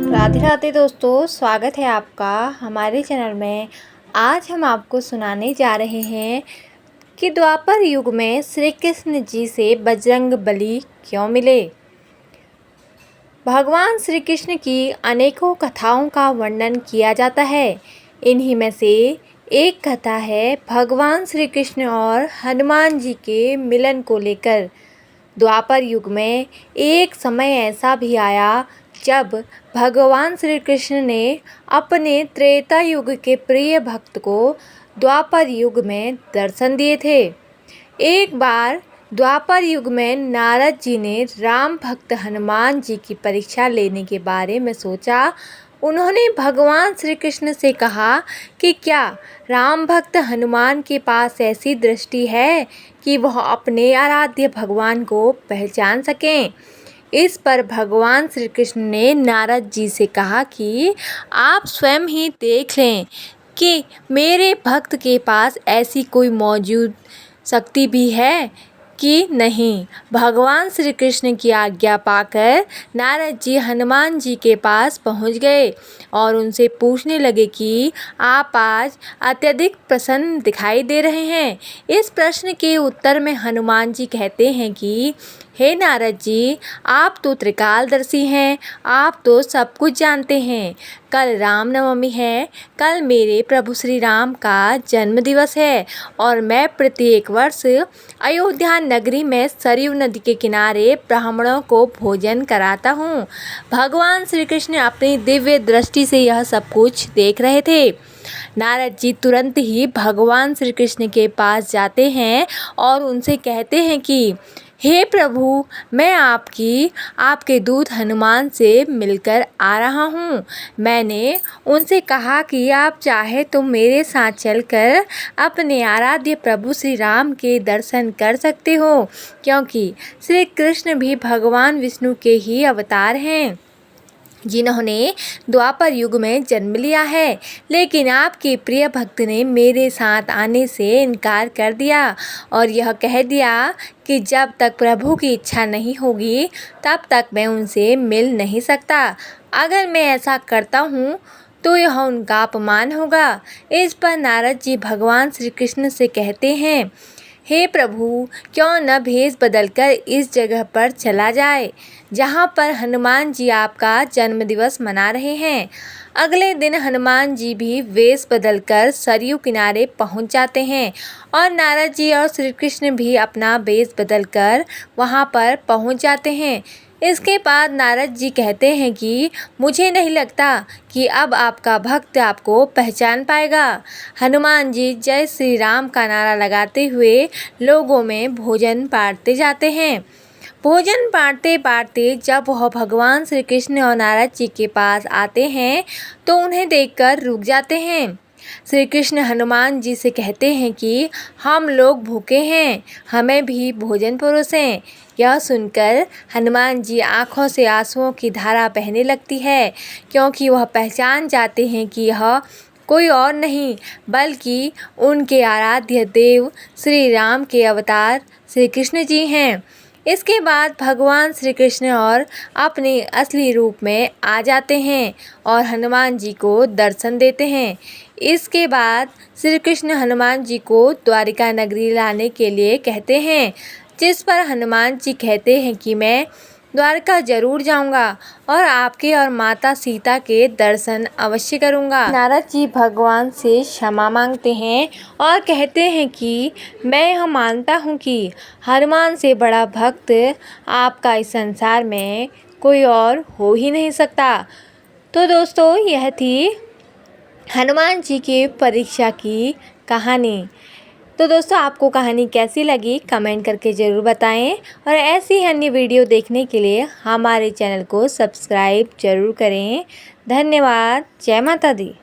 राधे राधे दोस्तों, स्वागत है आपका हमारे चैनल में। आज हम आपको सुनाने जा रहे हैं कि द्वापर युग में श्री कृष्ण जी से बजरंग बली क्यों मिले। भगवान श्री कृष्ण की अनेकों कथाओं का वर्णन किया जाता है। इन्हीं में से एक कथा है भगवान श्री कृष्ण और हनुमान जी के मिलन को लेकर। द्वापर युग में एक समय ऐसा भी आया जब भगवान श्री कृष्ण ने अपने त्रेता युग के प्रिय भक्त को द्वापर युग में दर्शन दिए थे। एक बार द्वापर युग में नारद जी ने राम भक्त हनुमान जी की परीक्षा लेने के बारे में सोचा। उन्होंने भगवान श्री कृष्ण से कहा कि क्या राम भक्त हनुमान के पास ऐसी दृष्टि है कि वह अपने आराध्य भगवान को पहचान सकें। इस पर भगवान श्री कृष्ण ने नारद जी से कहा कि आप स्वयं ही देख लें कि मेरे भक्त के पास ऐसी कोई मौजूद शक्ति भी है कि नहीं। भगवान श्री कृष्ण की आज्ञा पाकर नारद जी हनुमान जी के पास पहुंच गए और उनसे पूछने लगे कि आप आज अत्यधिक प्रसन्न दिखाई दे रहे हैं। इस प्रश्न के उत्तर में हनुमान जी कहते हैं कि हे नारद जी, आप तो त्रिकालदर्शी हैं, आप तो सब कुछ जानते हैं। कल रामनवमी है, कल मेरे प्रभु श्री राम का जन्म दिवस है और मैं प्रत्येक वर्ष अयोध्या नगरी में सरयू नदी के किनारे ब्राह्मणों को भोजन कराता हूँ। भगवान श्री कृष्ण अपनी दिव्य दृष्टि से यह सब कुछ देख रहे थे। नारद जी तुरंत ही भगवान श्री कृष्ण के पास जाते हैं और उनसे कहते हैं कि हे प्रभु, मैं आपके दूत हनुमान से मिलकर आ रहा हूँ। मैंने उनसे कहा कि आप चाहे तो मेरे साथ चलकर अपने आराध्य प्रभु श्री राम के दर्शन कर सकते हो, क्योंकि श्री कृष्ण भी भगवान विष्णु के ही अवतार हैं जिन्होंने द्वापर युग में जन्म लिया है। लेकिन आपके प्रिय भक्त ने मेरे साथ आने से इनकार कर दिया और यह कह दिया कि जब तक प्रभु की इच्छा नहीं होगी तब तक मैं उनसे मिल नहीं सकता। अगर मैं ऐसा करता हूँ तो यह उनका अपमान होगा। इस पर नारद जी भगवान श्री कृष्ण से कहते हैं, हे प्रभु, क्यों न भेष बदलकर इस जगह पर चला जाए जहाँ पर हनुमान जी आपका जन्मदिवस मना रहे हैं। अगले दिन हनुमान जी भी वेश बदलकर सरयू किनारे पहुँच जाते हैं और नारद जी और श्री कृष्ण भी अपना वेश बदलकर वहाँ पर पहुँच जाते हैं। इसके बाद नारद जी कहते हैं कि मुझे नहीं लगता कि अब आपका भक्त आपको पहचान पाएगा। हनुमान जी जय श्री राम का नारा लगाते हुए लोगों में भोजन बांटते जाते हैं। भोजन बांटते बांटते जब वह भगवान श्री कृष्ण और नारद जी के पास आते हैं तो उन्हें देखकर रुक जाते हैं। श्री कृष्ण हनुमान जी से कहते हैं कि हम लोग भूखे हैं, हमें भी भोजन परोसें। यह सुनकर हनुमान जी आँखों से आंसुओं की धारा बहने लगती है, क्योंकि वह पहचान जाते हैं कि यह कोई और नहीं बल्कि उनके आराध्य देव श्री राम के अवतार श्री कृष्ण जी हैं। इसके बाद भगवान श्री कृष्ण और अपने असली रूप में आ जाते हैं और हनुमान जी को दर्शन देते हैं। इसके बाद श्री कृष्ण हनुमान जी को द्वारिका नगरी लाने के लिए कहते हैं, जिस पर हनुमान जी कहते हैं कि मैं द्वारका जरूर जाऊंगा और आपके और माता सीता के दर्शन अवश्य करूंगा। नारद जी भगवान से क्षमा मांगते हैं और कहते हैं कि मैं यह मानता हूँ कि हनुमान से बड़ा भक्त आपका इस संसार में कोई और हो ही नहीं सकता। तो दोस्तों, यह थी हनुमान जी की परीक्षा की कहानी। तो दोस्तों, आपको कहानी कैसी लगी कमेंट करके ज़रूर बताएं और ऐसी अन्य वीडियो देखने के लिए हमारे चैनल को सब्सक्राइब ज़रूर करें। धन्यवाद। जय माता दी।